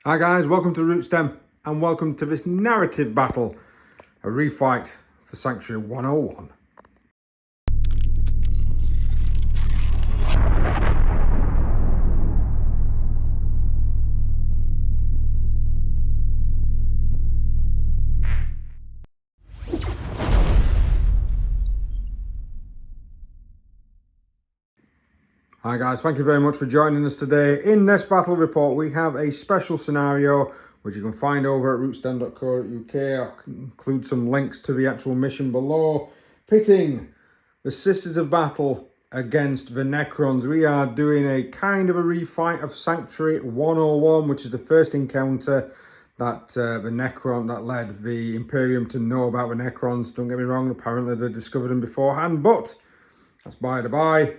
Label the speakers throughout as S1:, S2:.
S1: Hi guys, welcome to Rootstem and welcome to this narrative battle, a refight for Sanctuary 101. Hi guys, thank you very much for joining us today. In this battle report we have a special scenario which you can find over at rootstem.co.uk. I'll include some links to the actual mission below. Pitting the Sisters of Battle against the Necrons. We are doing a kind of a refight of Sanctuary 101, which is the first encounter that the Necron that led the Imperium to know about the Necrons. Don't get me wrong, apparently they discovered them beforehand, but that's by the by.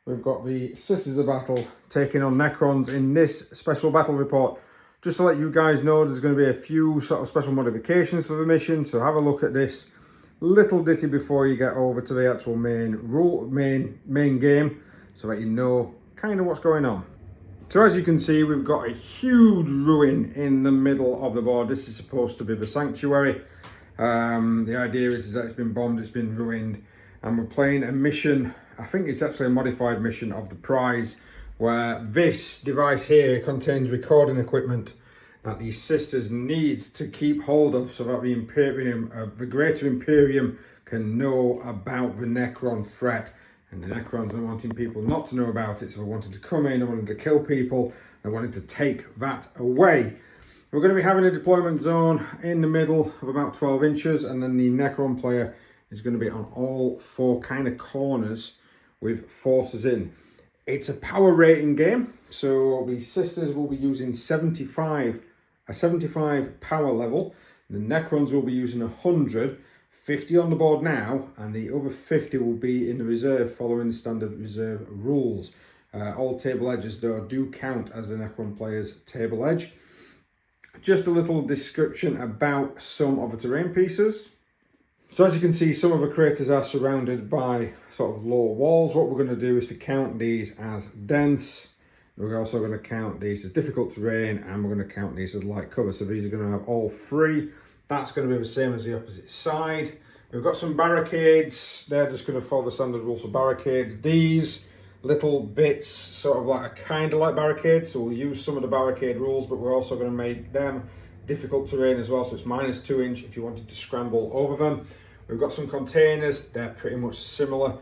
S1: We've got the Sisters of Battle taking on Necrons in this special battle report. Just to let you guys know, there's going to be a few sort of special modifications for the mission, so have a look at this little ditty before you get over to the actual main game, so that you know kind of what's going on. So as you can see, we've got a huge ruin in the middle of the board. This is supposed to be the sanctuary. The idea is that it's been bombed, it's been ruined, and we're playing a mission. I think it's actually a modified mission of the prize, where this device here contains recording equipment that the sisters need to keep hold of so that the Imperium, the greater Imperium, can know about the Necron threat. And the Necrons are wanting people not to know about it, so they're wanting to come in, they're wanting to kill people, they're wanting to take that away. We're going to be having a deployment zone in the middle of about 12 inches, and then the Necron player is going to be on all four kind of corners with forces in. It's a power rating game, so the sisters will be using a 75 power level. The Necrons will be using 100, 50 on the board now, and the other 50 will be in the reserve following standard reserve rules. All table edges though do count as the Necron player's table edge. Just a little description about some of the terrain pieces. So as you can see, some of the craters are surrounded by sort of low walls. What we're going to do is to count these as dense. We're also going to count these as difficult terrain, and we're going to count these as light cover. So these are going to have all three. That's going to be the same as the opposite side. We've got some barricades. They're just going to follow the standard rules for barricades. These little bits, sort of like a kind of like barricades. So we'll use some of the barricade rules, but we're also going to make them difficult terrain as well, so it's -2 inch if you wanted to scramble over them. We've got some containers, they're pretty much similar.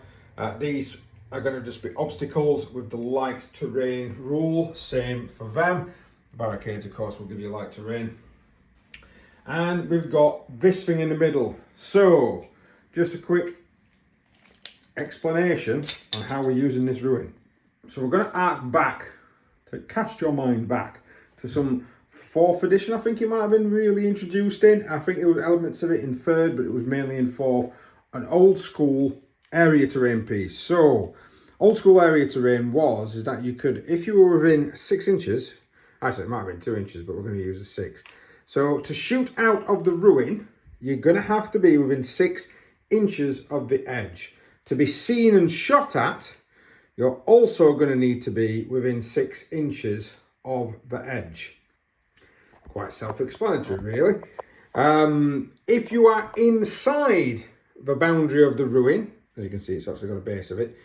S1: These are going to just be obstacles with the light terrain rule, same for them. Barricades, of course, will give you light terrain. And we've got this thing in the middle. So, just a quick explanation on how we're using this ruin. So we're going to arc back, to cast your mind back to some 4th edition, I think it might have been really introduced in. I think there was elements of it in 3rd, but it was mainly in 4th. An old school area terrain piece. So, old school area terrain is that you could, if you were within 6 inches, actually it might have been 2 inches, but we're going to use a 6. So, to shoot out of the ruin, you're going to have to be within 6 inches of the edge. To be seen and shot at, you're also going to need to be within 6 inches of the edge. Quite self-explanatory, really. If you are inside the boundary of the ruin, as you can see, it's actually got a base of it,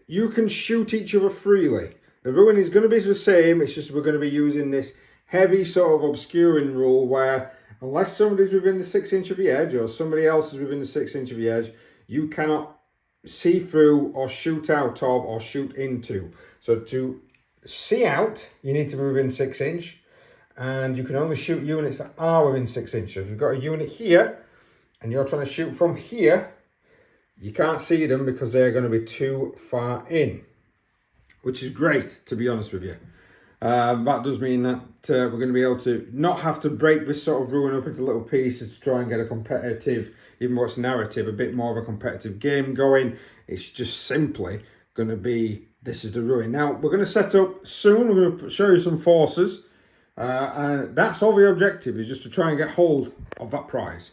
S1: you can shoot each other freely. The ruin is going to be the same, it's just we're going to be using this heavy sort of obscuring rule where unless somebody's within the 6 inch of the edge or somebody else is within the 6 inch of the edge, you cannot see through or shoot out of or shoot into. So to see out, you need to be within 6 inch. And you can only shoot units that are within 6 inches. If you've got a unit here and you're trying to shoot from here, you can't see them because they're going to be too far in, which is great, to be honest with you. That does mean that we're going to be able to not have to break this sort of ruin up into little pieces to try and get a competitive, even though it's narrative, a bit more of a competitive game going. It's just simply going to be, this is the ruin. Now, we're going to set up soon. We're going to show you some forces. And that's all the objective, is just to try and get hold of that prize.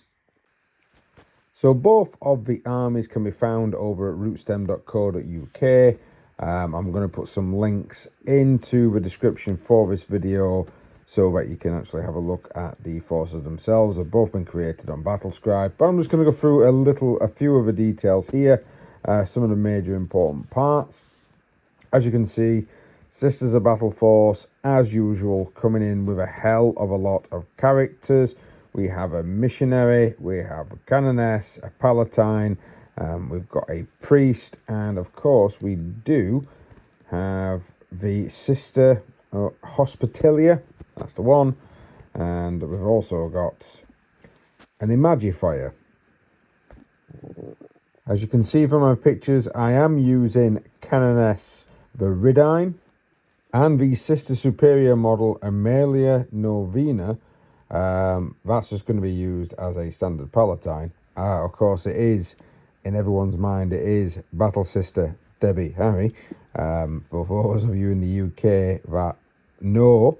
S1: So both of the armies can be found over at rootstem.co.uk. I'm going to put some links into the description for this video so that you can actually have a look at the forces themselves. They've both been created on Battlescribe, but I'm just going to go through a few of the details here, some of the major important parts. As you can see, Sisters of Battle Force, as usual, coming in with a hell of a lot of characters. We have a missionary, we have a canoness, a palatine, we've got a priest, and of course we do have the Sister Hospitalia, that's the one, and we've also got an Imagifier. As you can see from my pictures, I am using Canoness Viridine and the Sister Superior model Amelia Novena. That's just going to be used as a standard palatine. Of course, it is, in everyone's mind, it is Battle Sister Debbie Harry. For those of you in the UK that know,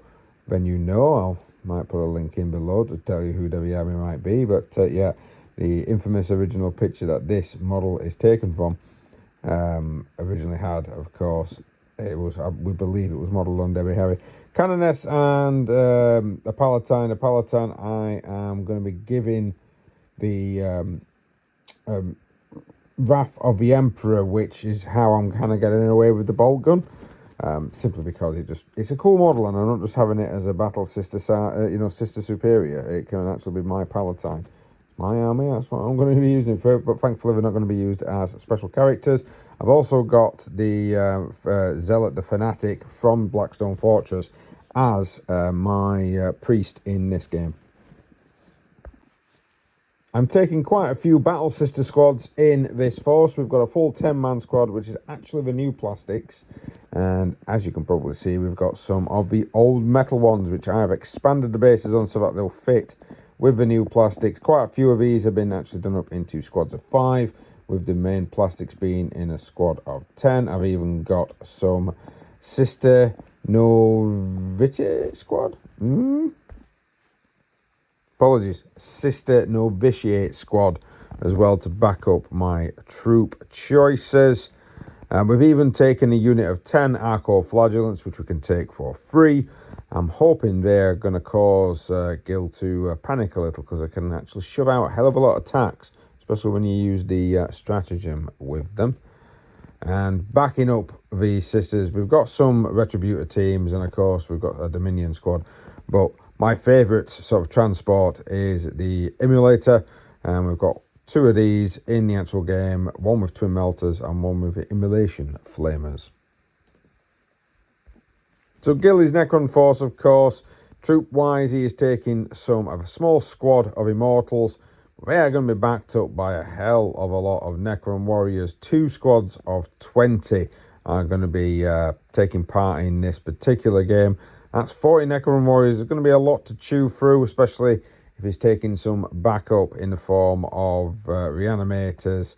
S1: then you know. I might put a link in below to tell you who Debbie Harry might be. But yeah, the infamous original picture that this model is taken from originally had, of course, it was, we believe it was modelled on Debbie Harry. Canoness and a Palatine. A Palatine I am going to be giving the Wrath of the Emperor, which is how I'm kind of getting away with the bolt gun. Simply because it's a cool model, and I'm not just having it as a Battle Sister, Sister Superior. It can actually be my Palatine. My army, that's what I'm going to be using it for, but thankfully they're not going to be used as special characters. I've also got the Zealot the Fanatic from Blackstone Fortress as my priest in this game. I'm taking quite a few Battle Sister squads in this force. We've got a full 10-man squad, which is actually the new plastics. And as you can probably see, we've got some of the old metal ones, which I have expanded the bases on so that they'll fit with the new plastics. Quite a few of these have been actually done up into squads of 5, with the main plastics being in a squad of 10. I've even got some Sister Novitiate squad. Apologies, Sister Novitiate squad as well to back up my troop choices. We've even taken a unit of 10 Arco Flagellants, which we can take for free. I'm hoping they're going to cause Gil to panic a little, because I can actually shove out a hell of a lot of attacks, especially when you use the stratagem with them. And backing up the sisters, we've got some Retributor teams, and of course we've got a Dominion squad. But my favourite sort of transport is the Immolator, and we've got 2 of these in the actual game, one with Twin Melters and one with the Immolation Flamers. So Gilly's Necron force, of course, troop-wise, he is taking some of a small squad of Immortals. They are going to be backed up by a hell of a lot of Necron warriors. 2 squads of 20 are going to be taking part in this particular game. That's 40 Necron warriors. There's going to be a lot to chew through, especially if he's taking some backup in the form of reanimators,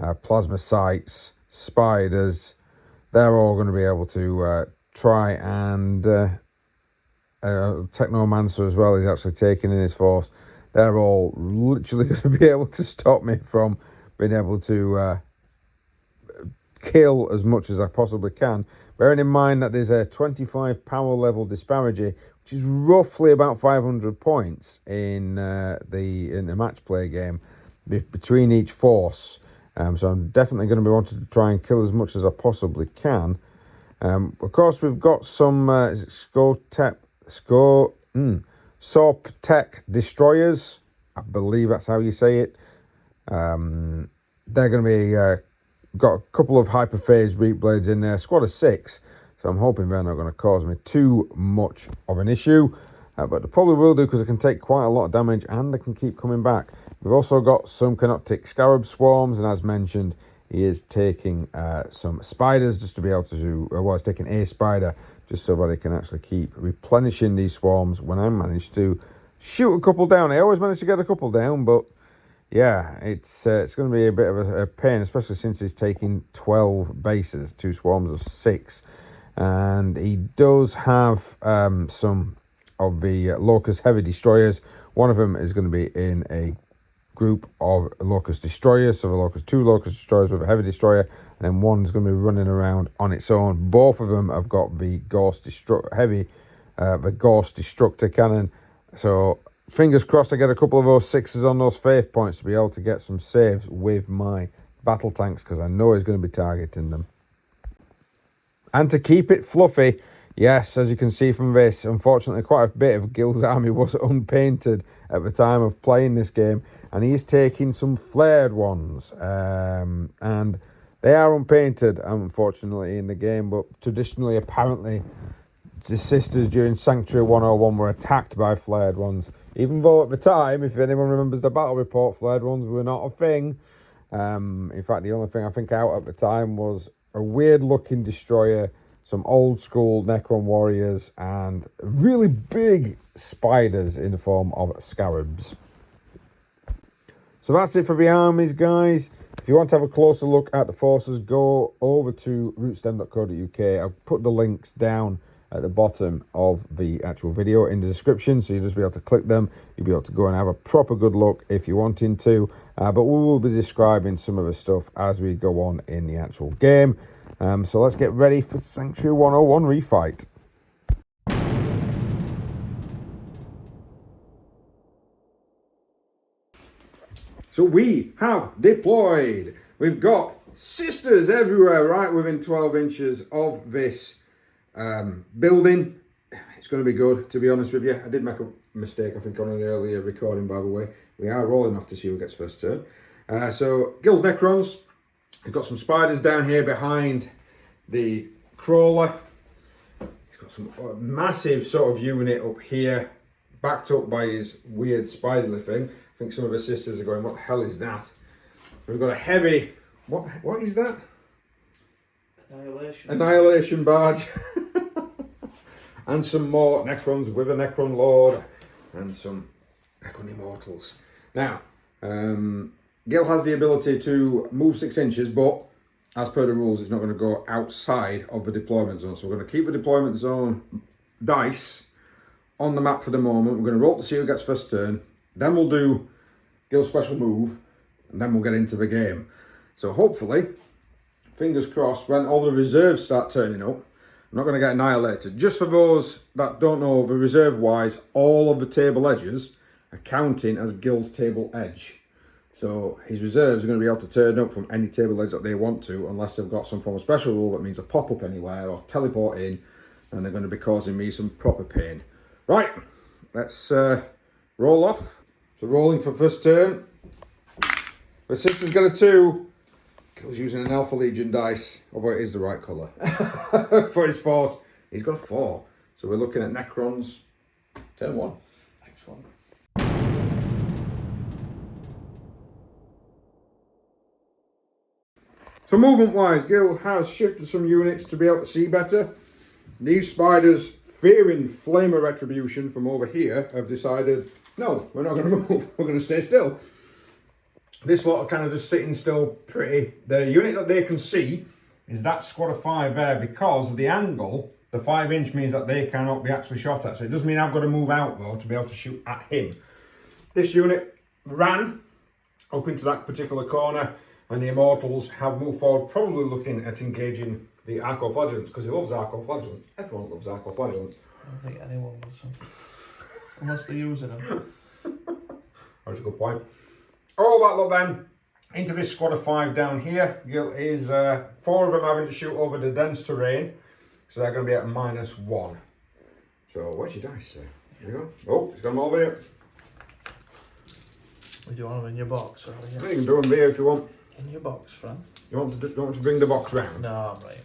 S1: plasmacytes, spiders. They're all going to be able to try and Technomancer as well is actually taking in his force. They're all literally going to be able to stop me from being able to kill as much as I possibly can. Bearing in mind that there's a 25 power level disparity, which is roughly about 500 points in the match play game between each force. So I'm definitely going to be wanting to try and kill as much as I possibly can. Of course, we've got some Sorp-Tech destroyers. I believe that's how you say it. They're going to be got a couple of hyperphase reap blades in there, squad of 6. So I'm hoping they're not going to cause me too much of an issue. But they probably will do, because I can take quite a lot of damage and I can keep coming back. We've also got some Canoptic Scarab Swarms, and as mentioned, he is taking some spiders just to be able to do, well, he's taking a spider just so that he can actually keep replenishing these swarms when I manage to shoot a couple down. I always manage to get a couple down, but yeah, it's going to be a bit of a pain, especially since he's taking 12 bases, 2 swarms of 6. And he does have some of the Locust Heavy Destroyers. One of them is going to be in a group of Locust Destroyers, so the 2 Locust Destroyers with a Heavy Destroyer, and then one's going to be running around on its own. Both of them have got the Ghost Heavy the Ghost Destructor Cannon. So fingers crossed I get a couple of those 6s on those faith points to be able to get some saves with my battle tanks, because I know he's going to be targeting them. And to keep it fluffy, yes, as you can see from this, unfortunately quite a bit of Gil's army was unpainted at the time of playing this game, and he's taking some flared ones, and they are unpainted unfortunately in the game, but traditionally apparently the sisters during Sanctuary 101 were attacked by flared ones, even though at the time, if anyone remembers the battle report, flared ones were not a thing. In fact, the only thing I think out at the time was a weird looking destroyer, some old school Necron warriors, and really big spiders in the form of scarabs. So that's it for the armies, guys. If you want to have a closer look at the forces, go over to rootstem.co.uk. I've put the links down at the bottom of the actual video in the description, so you'll just be able to click them. You'll be able to go and have a proper good look if you're wanting to, but we will be describing some of the stuff as we go on in the actual game. So let's get ready for Sanctuary 101 refight. So we have deployed. We've got sisters everywhere, right within 12 inches of this building. It's going to be good, to be honest with you. I did make a mistake, I think, on an earlier recording, by the way. We are rolling off to see who gets first turn. So Gil's Necrons. He's got some spiders down here behind the crawler. He's got some massive sort of unit up here, backed up by his weird spiderly thing. I think some of his sisters are going, what the hell is that? We've got a heavy, what is that? Annihilation barge. And some more Necrons with a Necron Lord and some Necron Immortals. Now, Gil has the ability to move 6 inches, but as per the rules, it's not going to go outside of the deployment zone. So we're going to keep the deployment zone dice on the map for the moment. We're going to roll to see who gets first turn. Then we'll do Gil's special move, and then we'll get into the game. So hopefully, fingers crossed, when all the reserves start turning up, I'm not going to get annihilated. Just for those that don't know, the reserve-wise, all of the table edges are counting as Gil's table edge. So his reserves are going to be able to turn up from any table edge that they want to, unless they've got some form of special rule that means a pop up anywhere or teleport in, and they're going to be causing me some proper pain. Right, let's roll off. So rolling for first turn. The sister's got a 2. Gil's using an Alpha Legion dice, although it is the right colour. For his force, he's got a 4. So we're looking at Necrons. Turn 1. Excellent. So movement-wise, Gil has shifted some units to be able to see better. These spiders, fearing Flamer Retribution from over here, have decided, no, we're not going to move, we're going to stay still. This lot are kind of just sitting still pretty. The unit that they can see is that squad of 5 there, because of the angle, the 5 inch means that they cannot be actually shot at. So it does mean I've got to move out though to be able to shoot at him. This unit ran up into that particular corner, and the Immortals have moved forward, probably looking at engaging the Arco-Flagellants, because he loves Arco-Flagellants. Everyone loves Arco-Flagellants.
S2: I don't think anyone loves them. Unless they're using them.
S1: That's a good point. All that lot then, into this squad of 5 down here. Gil is 4 of them having to shoot over the dense terrain, so they're going to be at -1. So where's your dice, sir? There you go. Oh, he's got them over here.
S2: Would you want them in your box? Or
S1: You can do them here if you want.
S2: in your box, Fran?
S1: You want to bring the box round?
S2: No, I'm right.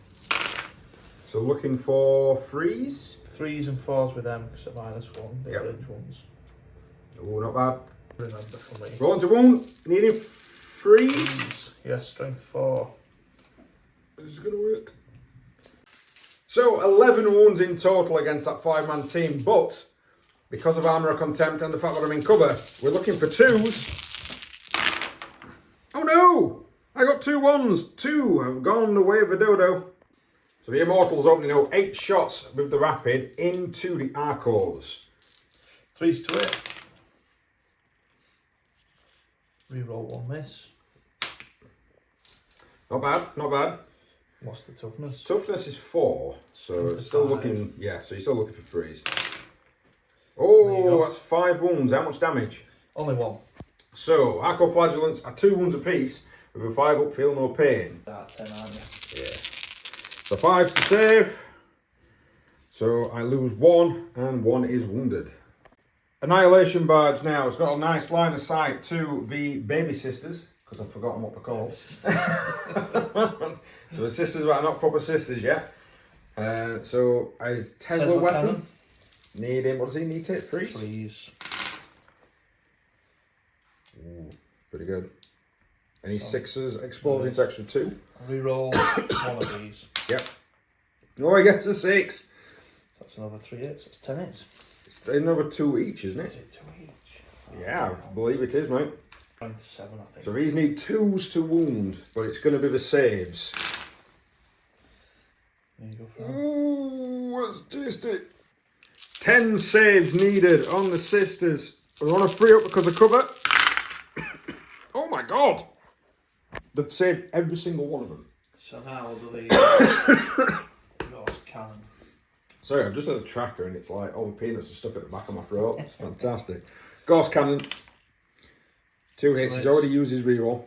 S1: So looking for 3s.
S2: 3s and 4s with them, because they're -1, the
S1: Yep.
S2: orange ones.
S1: Oh, not bad.
S2: Remember for me.
S1: Rolling to wound. Needing 3s.
S2: Yes, strength 4.
S1: This is going to work. So 11 wounds in total against that 5-man team, but because of Armour of Contempt and the fact that I'm in cover, we're looking for 2s. Oh no! I got 2 1s. 2 have gone the way of the dodo. So the Immortals opening up 8 shots with the Rapid into the Arcos.
S2: 3s to it. Reroll 1 miss.
S1: Not bad, not bad.
S2: What's the toughness?
S1: Toughness is 4, so it's still
S2: 5.
S1: looking, yeah, so you're still looking for freeze.
S2: There you
S1: Oh,
S2: go.
S1: that's 5 wounds. How much damage?
S2: Only 1.
S1: So, Arco-Flagellants are 2 wounds apiece with a 5 up, feel no pain.
S2: Start 10, aren't you?
S1: Yeah. So 5 to save. So I lose 1 and 1 is wounded. Annihilation Barge now. It's got a nice line of sight to the baby sisters, because I've forgotten what they're called. So the sisters are not proper sisters yet. So as Tesla weapon.
S2: Cannon.
S1: Need him. What does he need to hit? Freeze?
S2: Freeze.
S1: Ooh, pretty good. Any 6s explode into extra 2?
S2: Reroll 1 of these.
S1: Yep. Oh, he gets a 6.
S2: That's another 3 hits. That's 10 hits.
S1: It's another 2 each, isn't
S2: Is
S1: it?
S2: it 2 each?
S1: Yeah, I believe it is, mate.
S2: 7, I think.
S1: So these need 2s to wound, but it's going to be the saves.
S2: There you go for that.
S1: Ooh, that's tasty. 10 saves needed on the sisters. We want to free up because of cover. Oh my god! They've saved every single one of them.
S2: So now we'll do the Ghost Cannon.
S1: Sorry, I've just had a tracker and it's like all the peanuts are stuck at the back of my throat. It's fantastic. Ghost Cannon. 2 hits. He's already used his reroll.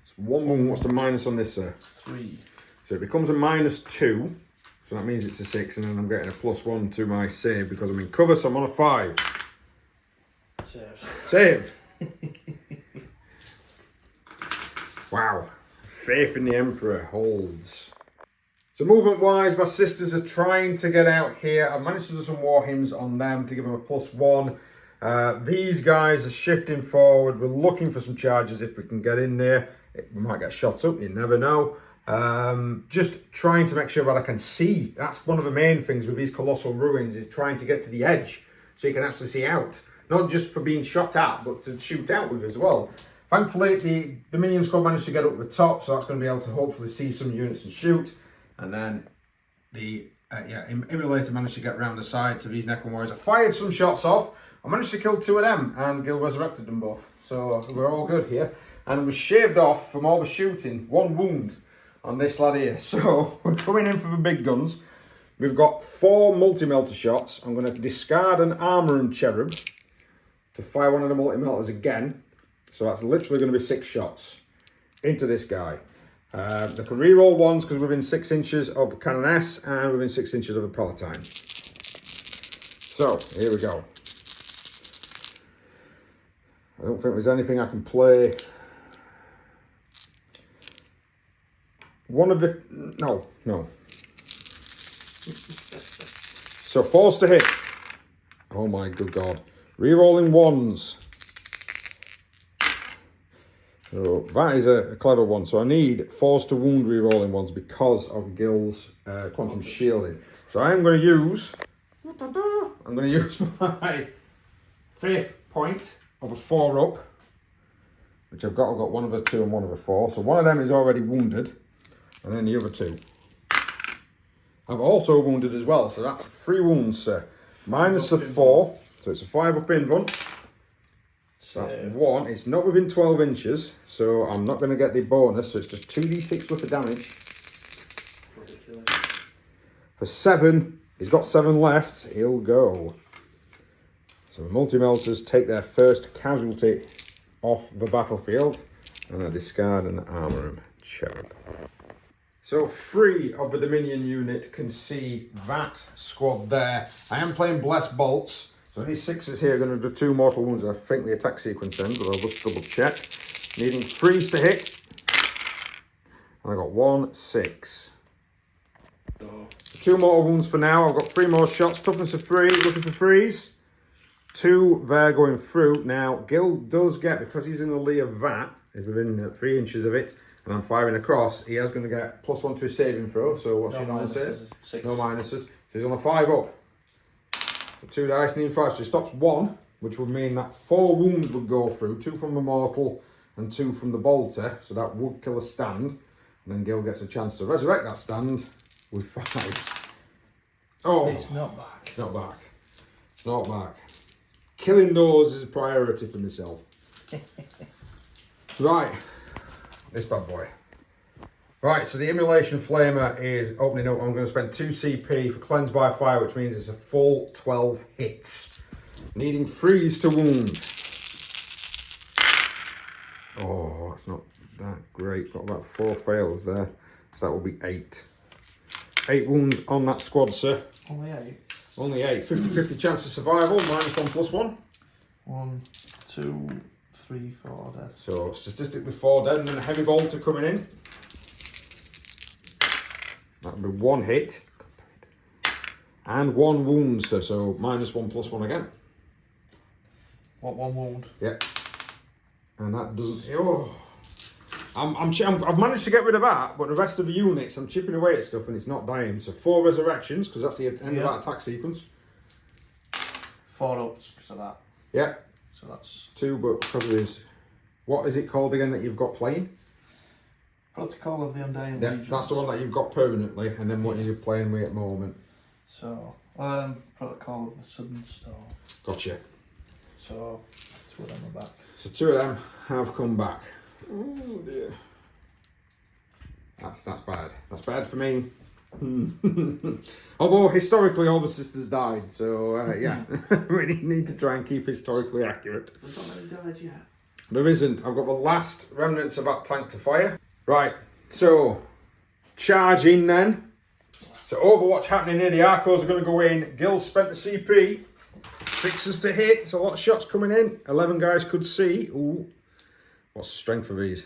S1: It's 1 wound. What's the minus on this, sir?
S2: 3.
S1: So it becomes a -2. So that means it's a 6, and then I'm getting a +1 to my save because I'm in cover, so I'm on a 5. Save. Wow. Faith in the Emperor holds. So movement-wise, my sisters are trying to get out here. I've managed to do some war hymns on them to give them a +1. These guys are shifting forward. We're looking for some charges if we can get in there. We might get shot up, you never know. Just trying to make sure that I can see. That's one of the main things with these colossal ruins, is trying to get to the edge so you can actually see out. Not just for being shot at, but to shoot out with as well. Thankfully, the minion squad managed to get up the top, so that's going to be able to hopefully see some units and shoot. And then the Immolator managed to get round the side to these Necron warriors. I fired some shots off. I managed to kill 2 of them, and Gil resurrected them both. So we're all good here. And was shaved off from all the shooting. 1 wound on this lad here. So we're coming in for the big guns. We've got 4 multi-melter shots. I'm going to discard an armor and cherub to fire one of the multi-melters again. So that's literally going to be 6 shots into this guy. They can reroll 1s because within 6 inches of the Canoness and within 6 inches of the Palatine. So here we go. I don't think there's anything I can play. One of the... No. So 4s to hit. Oh my good god. Rerolling 1s. So that is a clever one. So I need 4s to wound rerolling 1s because of Gil's quantum shielding. So I am going to use... I'm going to use my 5th point of a 4 up, which I've got one of a 2 and one of a 4. So one of them is already wounded, and then the other 2 I've also wounded as well. So that's 3 wounds, sir. Minus a 4, so it's a 5 up in front. So that's 1. It's not within 12 inches, so I'm not going to get the bonus. So it's just 2d6 worth of damage. For 7, he's got 7 left. He'll go. So the multi-melters take their first casualty off the battlefield, and I discard an armor and cherub. So 3 of the Dominion unit can see that squad there. I am playing Blessed Bolts. So these 6s here are going to do 2 mortal wounds. I think the attack sequence ends, but I'll just double check. Needing 3s to hit. And I got 1, 6. 2 mortal wounds for now. I've got 3 more shots. Toughness of 3, looking for 3s. 2 there going through. Now, Gil does get, because he's in the lee of that, he's within 3 inches of it, and I'm firing across, he is going to get +1 to his saving throw. So what's your normal save?
S2: 6.
S1: No minuses. So he's on a 5 up. So 2 dice, need 5. So he stops 1, which would mean that 4 wounds would go through. 2 from the mortal and 2 from the bolter. So that would kill a stand. And then Gil gets a chance to resurrect that stand with 5. Oh,
S2: it's not back.
S1: It's not back. It's not back. Killing those is a priority for myself. Right, this bad boy. Right, so the Immolation Flamer is opening up. I'm going to spend 2 CP for Cleanse by Fire, which means it's a full 12 hits. Needing Freeze to wound. Oh, that's not that great. Got about 4 fails there. So that will be 8. 8 wounds on that squad, sir.
S2: Only 8?
S1: Only 8. 50-50 chance of survival, -1/+1.
S2: 1, 2, 3, 4 dead.
S1: So statistically 4 dead, and then a heavy bolter coming in. That would be 1 hit. And 1 wound, sir, so -1/+1 again.
S2: What, 1 wound?
S1: Yeah. And that doesn't... Oh. I've managed to get rid of that, but the rest of the units, I'm chipping away at stuff and it's not dying. So 4 resurrections, because that's the end of that attack sequence.
S2: 4 ups because of that.
S1: Yeah.
S2: So that's...
S1: 2, but probably is... What is it called again that you've got playing?
S2: Protocol of the Undying
S1: Yeah,
S2: Legions.
S1: that's the one that you've got permanently, and then what you're playing with at the moment.
S2: So, Protocol of the Sudden Storm.
S1: Gotcha.
S2: So, 2 of them are back.
S1: So 2 of them have come back. Oh dear. That's bad. That's bad for me. Although historically all the sisters died, so yeah, we need to try and keep historically accurate.
S2: There's not many died yet.
S1: There isn't. I've got the last remnants of that tank to fire. Right, so charge in then. So Overwatch happening here. The Arcos are going to go in. Gil's spent the CP. 6s to hit. So a lot of shots coming in. 11 guys could see. Ooh. What's the strength of these?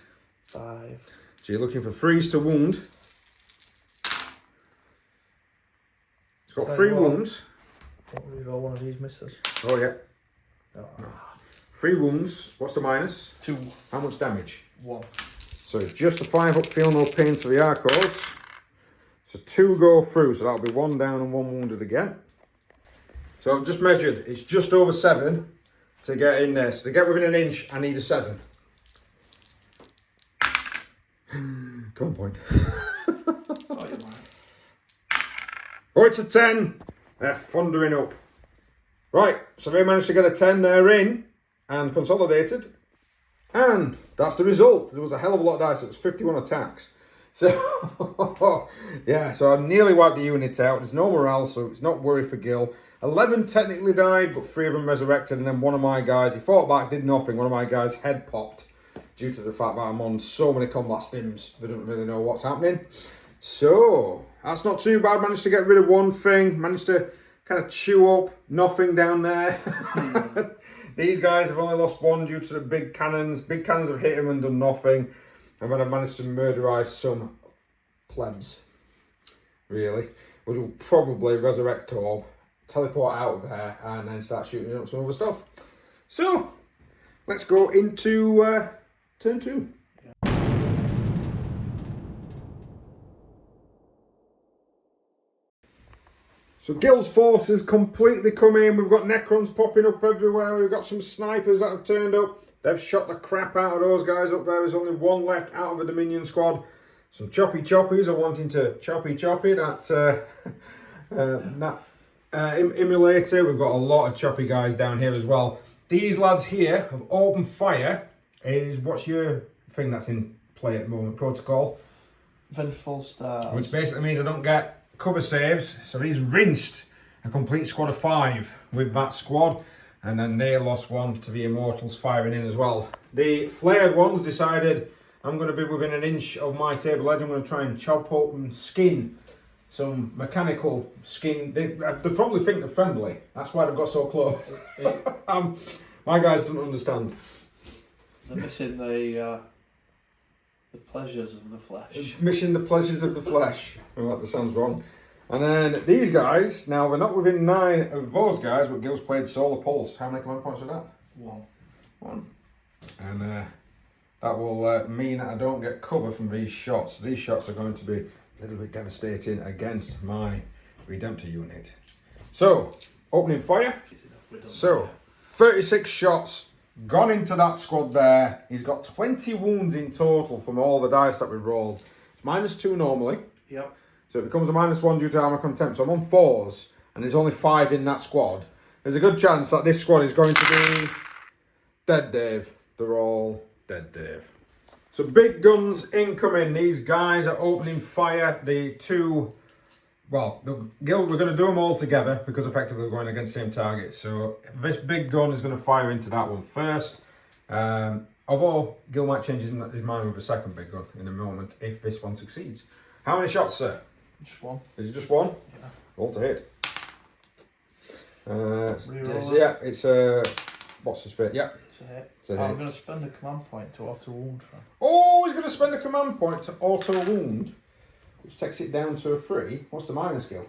S2: 5.
S1: So you're looking for Freeze to wound. It's got 3 wounds.
S2: Don't reroll one of these misses.
S1: Oh yeah.
S2: Oh.
S1: 3 wounds. What's the minus?
S2: 2.
S1: How much damage?
S2: 1.
S1: So it's just a 5 up, feel no pain to the Arcos. So 2 go through, so that'll be 1 down and 1 wounded again. So I've just measured, it's just over 7 to get in there. So to get within an inch, I need a 7. Come on, point. Oh, it's a 10. They're thundering up. Right, so they managed to get a 10, they're in and consolidated. And that's the result. There was a hell of a lot of dice. It was 51 attacks. So, yeah, so I nearly wiped the unit out. There's no morale, so it's not worry for Gil. 11 technically died, but 3 of them resurrected. And then one of my guys, he fought back, did nothing. One of my guys head popped due to the fact that I'm on so many combat stims. They don't really know what's happening. So, that's not too bad. Managed to get rid of 1 thing. Managed to kind of chew up nothing down there. These guys have only lost 1 due to the big cannons. Big cannons have hit them and done nothing. And then I've managed to murderize some plebs. Really. Which will probably resurrect Torb, teleport out of there, and then start shooting up some other stuff. So, let's go into turn 2. So Gil's forces completely come in. We've got Necrons popping up everywhere. We've got some snipers that have turned up. They've shot the crap out of those guys up there. There's only 1 left out of the Dominion squad. Some choppy choppies are wanting to choppy that immolator. We've got a lot of choppy guys down here as well. These lads here have opened fire. What's your thing that's in play at the moment? Protocol.
S2: Vengeful Stars.
S1: Which basically means I don't get cover saves. So he's rinsed a complete squad of 5 with that squad. And then they lost 1 to the Immortals firing in as well. The flared ones decided I'm going to be within an inch of my table edge. I'm going to try and chop up and skin some mechanical skin. They probably think they're friendly. That's why they've got so close. My guys don't understand.
S2: They're missing the pleasures of the flesh.
S1: Missing the pleasures of the flesh. Well, that sounds wrong. And then these guys, now they're not within 9 of those guys, but Gil's played Solar Pulse. How many command points was that? 1. And that will mean that I don't get cover from these shots. These shots are going to be a little bit devastating against my Redemptor unit. So, opening fire. So, 36 shots gone into that squad there. He's got 20 wounds in total from all the dice that we've rolled. It's -2 normally.
S2: Yep.
S1: So it becomes a -1 due to armor contempt. So I'm on 4s, and there's only 5 in that squad. There's a good chance that this squad is going to be dead, Dave. They're all dead, Dave. So big guns incoming. These guys are opening fire. The two, well, the guild, we're going to do them all together because effectively we're going against the same target. So this big gun is going to fire into that one first. Although Gil might change his mind with a second big gun in a moment if this one succeeds. How many shots, sir?
S2: Just one.
S1: Is it just one?
S2: Yeah.
S1: Roll to hit. It's a what's his fit? Yeah.
S2: It's a hit.
S1: It's a hit.
S2: I'm going to spend a command point to auto wound from.
S1: Oh, he's going to spend a command point to auto wound, which takes it down to a 3. What's the minus skill?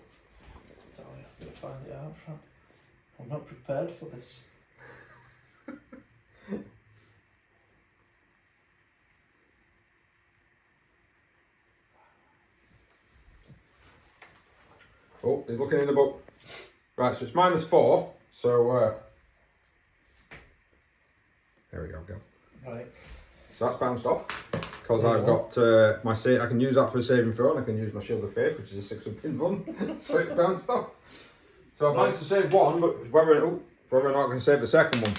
S2: So I have to find it out from. I'm not prepared for this.
S1: Oh, he's looking in the book. Right, so it's -4. So there we go, Gil.
S2: Right.
S1: So that's bounced off because I've got my save. I can use that for a saving throw, and I can use my Shield of Faith, which is a 600 one. So it bounced off. So I managed to save one, but whether or not I can save the second one.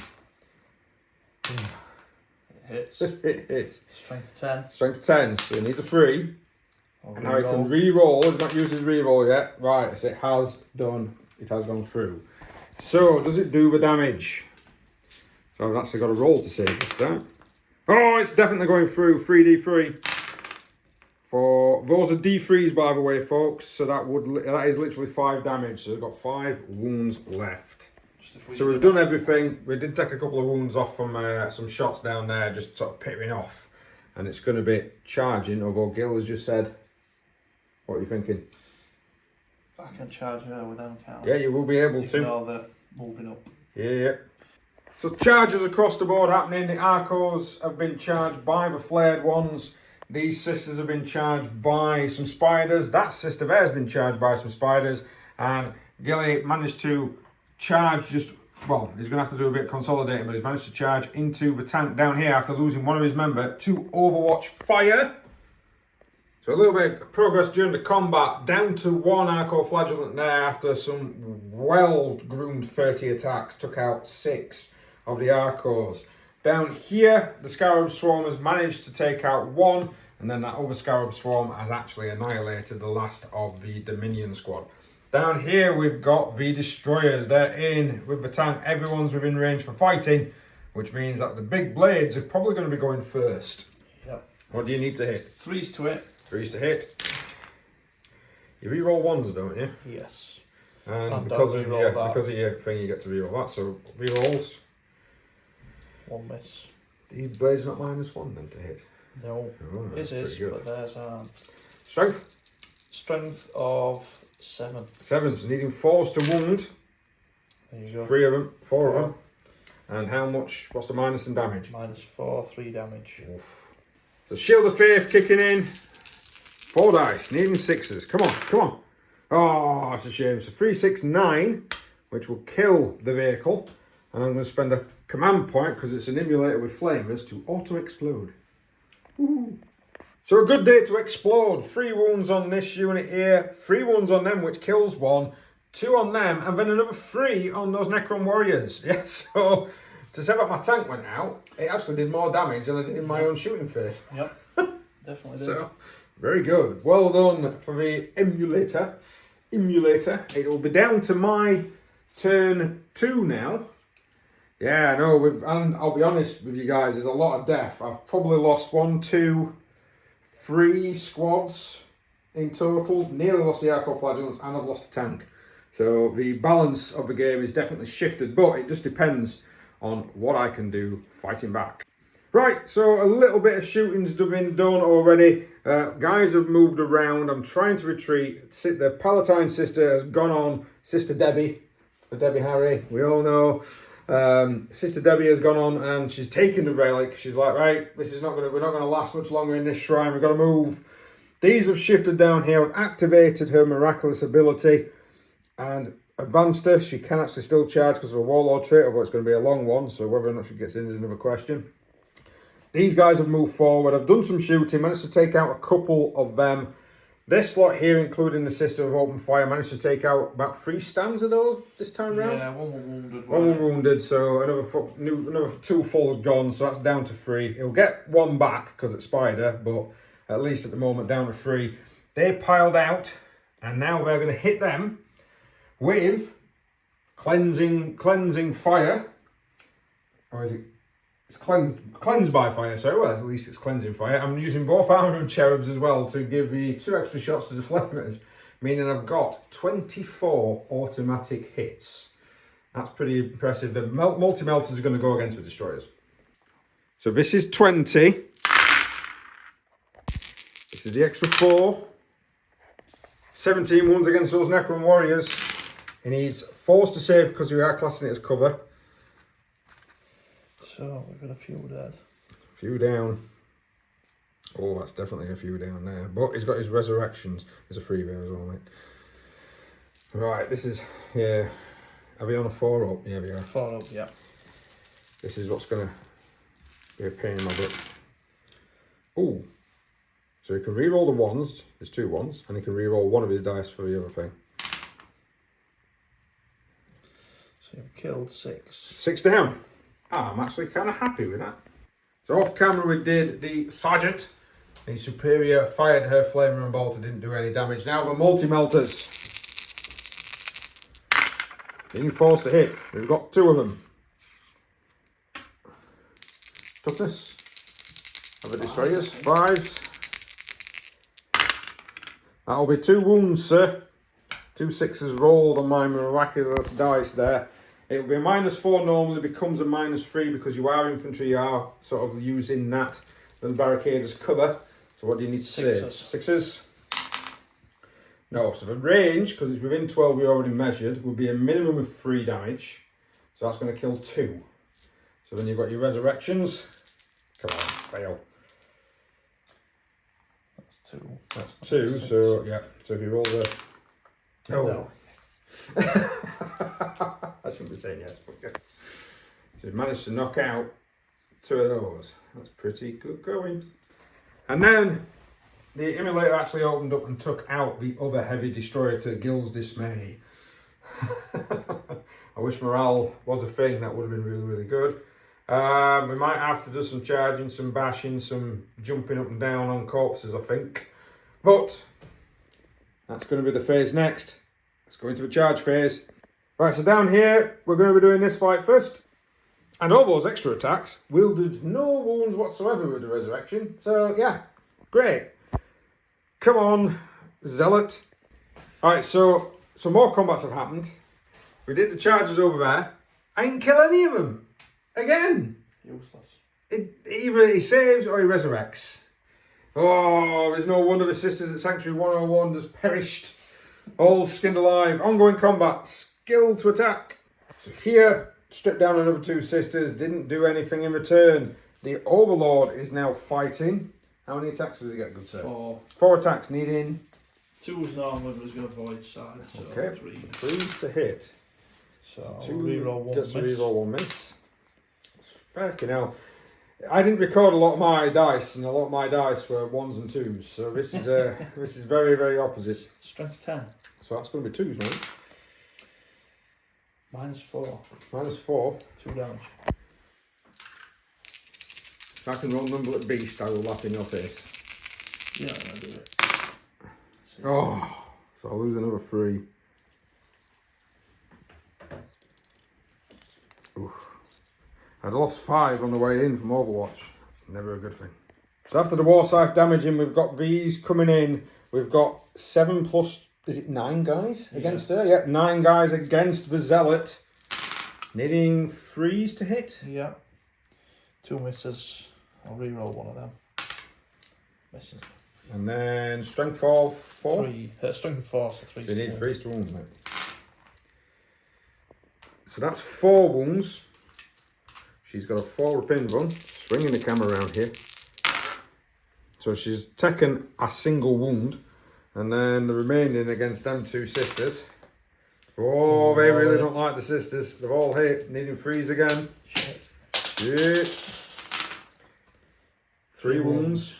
S2: It hits.
S1: It hits.
S2: Strength 10.
S1: Strength 10, so he needs a 3. And now he can re-roll. He's not used his re-roll yet. Right, so it has done. It has gone through. So does it do the damage? So I've actually got a roll to save this time. Oh, it's definitely going through. 3d3. For those are d3s, by the way, folks. So that is literally 5 damage. So we've got 5 wounds left. So we've done everything. We did take a couple of wounds off from some shots down there, just sort of pittering off. And it's going to be charging, although Gil has just said, what are you thinking?
S2: I can charge her with them, can't I?
S1: Yeah, you will be able to.
S2: Ignore the moving up.
S1: Yeah. So charges across the board happening. The Arcos have been charged by the flared ones. These sisters have been charged by some spiders. That sister there has been charged by some spiders. And Gilly managed to charge just, well, he's going to have to do a bit of consolidating, but he's managed to charge into the tank down here after losing one of his member to Overwatch Fire. So a little bit of progress during the combat, down to 1 Arco Flagellant there after some well-groomed 30 attacks, took out 6 of the Arcos. Down here, the Scarab Swarm has managed to take out 1, and then that other Scarab Swarm has actually annihilated the last of the Dominion squad. Down here, we've got the Destroyers. They're in with the tank. Everyone's within range for fighting, which means that the big blades are probably going to be going first.
S2: Yep.
S1: What do you need to hit?
S2: 3s to hit.
S1: 3s to hit. You re-roll 1s, don't you?
S2: Yes.
S1: And because of your thing, you get to re-roll that. So re-rolls.
S2: 1 miss.
S1: These blades not -1 then to hit.
S2: No.
S1: Oh,
S2: This is, but there's
S1: Strength.
S2: Strength of 7.
S1: 7, so needing 4s to wound.
S2: There you go.
S1: 3 of them, 4 of them. And how much? What's the minus in damage?
S2: -4, 3 damage.
S1: Oof. So Shield of Faith kicking in. 4 dice, needing 6s. Come on, come on. Oh, that's a shame. So 3, 6, 9, which will kill the vehicle. And I'm going to spend a command point, because it's an emulator with flamers, to auto-explode. Woo. So a good day to explode. 3 wounds on this unit here. 3 wounds on them, which kills 1. 2 on them, and then another 3 on those Necron warriors. Yeah, so to say that my tank went out, it actually did more damage than I did in my own shooting phase.
S2: Yep, definitely did.
S1: So, very good. Well done for the emulator. It'll be down to my turn 2 now. Yeah, I know, and I'll be honest with you guys, there's a lot of death. I've probably lost 1, 2, 3 squads in total. Nearly lost the Arco Flagellants, and I've lost a tank. So the balance of the game is definitely shifted, but it just depends on what I can do fighting back. Right, so a little bit of shooting's been done already. Guys have moved around. I'm trying to retreat. The Palatine sister has gone on. Sister Debbie, for Debbie Harry, we all know. Sister Debbie has gone on and she's taken the relic. She's like, right, we're not gonna last much longer in this shrine. We've got to move. These have shifted down here, activated her miraculous ability, and advanced her. She can actually still charge because of a warlord trait, although it's going to be a long one. So whether or not she gets in is another question. These guys have moved forward. I've done some shooting, managed to take out a couple of them. This lot here, including the sister of open fire, managed to take out about 3 stands of those this time round.
S2: Yeah, one was wounded.
S1: One was wounded, so another 2 fulls gone, so that's down to 3. He'll get 1 back because it's Spider, but at least at the moment down to 3. They piled out, and now we're going to hit them with cleansing fire. Or is it? It's cleansed by fire, sorry. Well, at least it's cleansing fire. I'm using both armor and cherubs as well to give me 2 extra shots to the flamers, meaning I've got 24 automatic hits. That's pretty impressive. The multi-melters are going to go against the destroyers. So this is 20. This is the extra 4. 17 wounds against those Necron warriors. He needs 4s to save because we are classing it as cover.
S2: So we've got a few dead.
S1: A few down. Oh, that's definitely a few down there. But he's got his resurrections. There's a 3 there as well, mate. Right, this is, yeah. Are we on a 4 up? Yeah, we are.
S2: 4 up, yeah.
S1: This is what's going to be a pain in my butt. Oh. So he can re-roll the 1s. There's 2 1s. And he can re-roll 1 of his dice for the other thing.
S2: So you've killed 6.
S1: 6 down. I'm actually kind of happy with that. So off camera we did the Sergeant. The Superior fired her flamer and bolter, didn't do any damage. Now the multi-melters. Being forced to hit. We've got 2 of them. Toughness. Of the destroyers. 5s. That'll be 2 wounds, sir. 2 6s rolled on my miraculous dice there. It will be a -4 normally, becomes a -3 because you are infantry, you are sort of using that the barricade as cover. So what do you need to save? 6s. No, so the range, because it's within 12 we already measured, would be a minimum of 3 damage. So that's going to kill 2. So then you've got your resurrections. Come on, fail.
S2: That's 2.
S1: That's 2, so yeah. So if you roll the... Oh.
S2: No.
S1: I shouldn't be saying yes, but yes. So we've managed to knock out 2 of those. That's pretty good going. And then the emulator actually opened up and took out the other heavy destroyer to Gil's dismay. I wish morale was a thing. That would have been really, really good. We might have to do some charging, some bashing, some jumping up and down on corpses, I think. But that's going to be the phase next. Let's go into the charge phase. Right, so down here, we're going to be doing this fight first. And all those extra attacks wielded no wounds whatsoever with the resurrection. So, yeah, great. Come on, Zealot. Alright, so some more combats have happened. We did the charges over there. I didn't kill any of them. Again.
S2: Useless.
S1: Either he saves or he resurrects. Oh, there's no wonder the sisters at Sanctuary 101 just perished. All skinned alive. Ongoing combat. Skill to attack. So here, stripped down another 2 sisters. Didn't do anything in return. The Overlord is now fighting. How many attacks does he get, good sir?
S2: 4.
S1: 4 attacks, needing...
S2: 2 was normal, but was going to void side. So
S1: okay,
S2: 3.
S1: 3s to hit.
S2: So
S1: 2
S2: reroll 1
S1: gets
S2: miss.
S1: to reroll 1 miss. It's fucking hell. I didn't record a lot of my dice, and a lot of my dice were 1s and 2s. So this is this is very, very opposite.
S2: Strength 10.
S1: So that's going to be 2s, mate.
S2: -4.
S1: -4.
S2: 2 damage.
S1: If I can roll number at beast, I will laugh in your face.
S2: Yeah, I'm going to do it.
S1: Oh, so I'll lose another 3. Oof. I'd lost 5 on the way in from Overwatch. That's never a good thing. So after the War Scythe damaging, we've got these coming in. We've got 7 plus, is it 9 guys against her? Yeah, 9 guys against the Zealot. Needing 3s to hit.
S2: Yeah. 2 misses. I'll re-roll 1 of them. Misses.
S1: And then strength 4.
S2: 3. Strength 4, so 3.
S1: So you need 3s to wound, mate. So that's 4 wounds. She's got a 4 pinned one. Swinging the camera around here. So she's taken a single wound. And then the remaining against them 2 sisters. Oh, they really don't like the sisters. They've all hit. Needing 3s again.
S2: Shit.
S1: Shit. 3 wounds.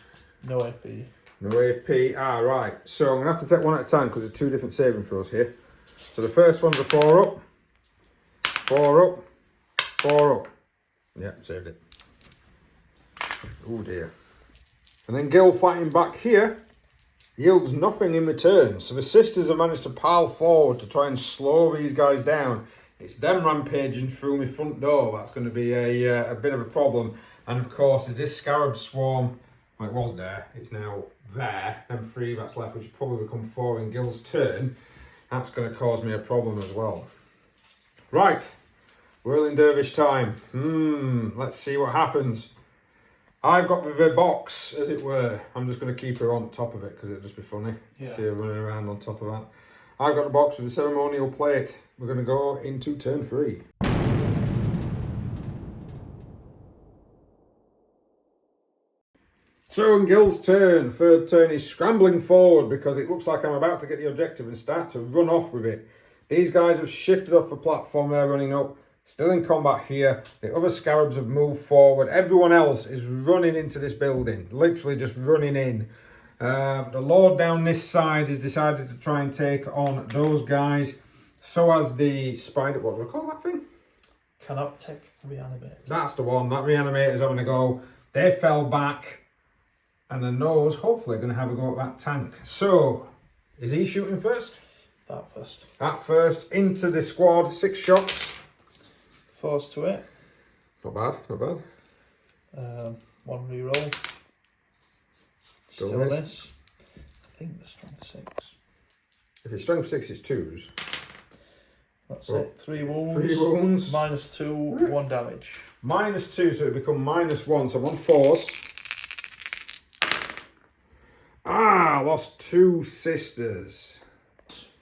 S2: No AP.
S1: No AP. Ah, right. So I'm going to have to take one at a time because there's two different saving throws here. So the first one's a 4 up. 4 up. 4 up. Yeah, saved it. Oh dear. And then Gil fighting back here yields nothing in return. So the sisters have managed to pile forward to try and slow these guys down. It's them rampaging through my front door. That's going to be a bit of a problem. And of course, is this scarab swarm, well, it was there, it's now there. Them 3 that's left, which probably become 4 in Gil's turn. That's going to cause me a problem as well. Right, whirling dervish time. Let's see what happens. I've got the box, as it were. I'm just going to keep her on top of it because it'll just be funny to see her running around on top of that. I've got the box with the ceremonial plate. We're going to go into turn 3. So in Gil's turn, third turn, is scrambling forward because it looks like I'm about to get the objective and start to run off with it. These guys have shifted off the platform, they're running up. Still in combat here. The other scarabs have moved forward. Everyone else is running into this building. Literally just running in. The Lord down this side has decided to try and take on those guys. So has the spider. What do we call that thing?
S2: Canoptic reanimate.
S1: That's the one. That reanimator's having a go. They fell back. And the nose, hopefully, going to have a go at that tank. So, is he shooting first?
S2: That first.
S1: That first. Into the squad. 6 shots.
S2: Force to it.
S1: Not bad, not bad.
S2: 1 reroll. Still miss. I think the strength 6.
S1: If it's strength 6, it's 2s.
S2: That's it. 3 wounds.
S1: 3 wounds.
S2: -2, 1 damage.
S1: -2, so it become -1. So 1 force. Ah, lost 2 sisters.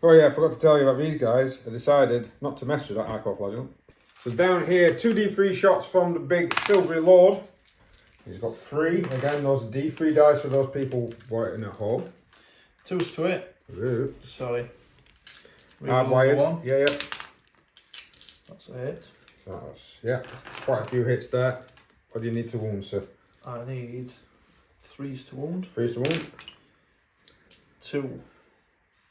S1: Oh yeah, I forgot to tell you about these guys. I decided not to mess with that Arcoflagellant. So down here, 2 D3 shots from the big silvery lord. He's got 3. Again, those D3 dice for those people waiting at home.
S2: 2s to it.
S1: Ooh.
S2: Sorry.
S1: Hardwired.
S2: 1.
S1: Yeah.
S2: That's a hit.
S1: So that's, yeah, quite a few hits there. What do you need to wound, sir?
S2: I need 3s to wound.
S1: 3s to wound.
S2: 2.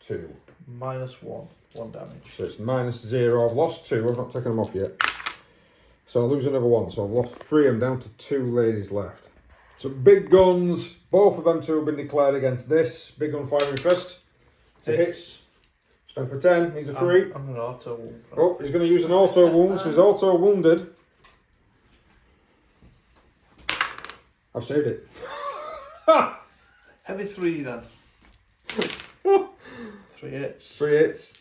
S1: 2.
S2: -1, 1 damage.
S1: So it's -0. I've lost 2. I've not taken them off yet. So I'll lose another 1. So I've lost 3. I'm down to 2 ladies left. So big guns. Both of them 2 have been declared against this. Big gun firing first. It's a hit. Strength for 10. Needs a 3.
S2: I'm going to auto wound.
S1: Oh, he's going to use an auto wound. So he's auto wounded. I've saved it.
S2: Heavy 3 then. 3 hits.
S1: 3 hits.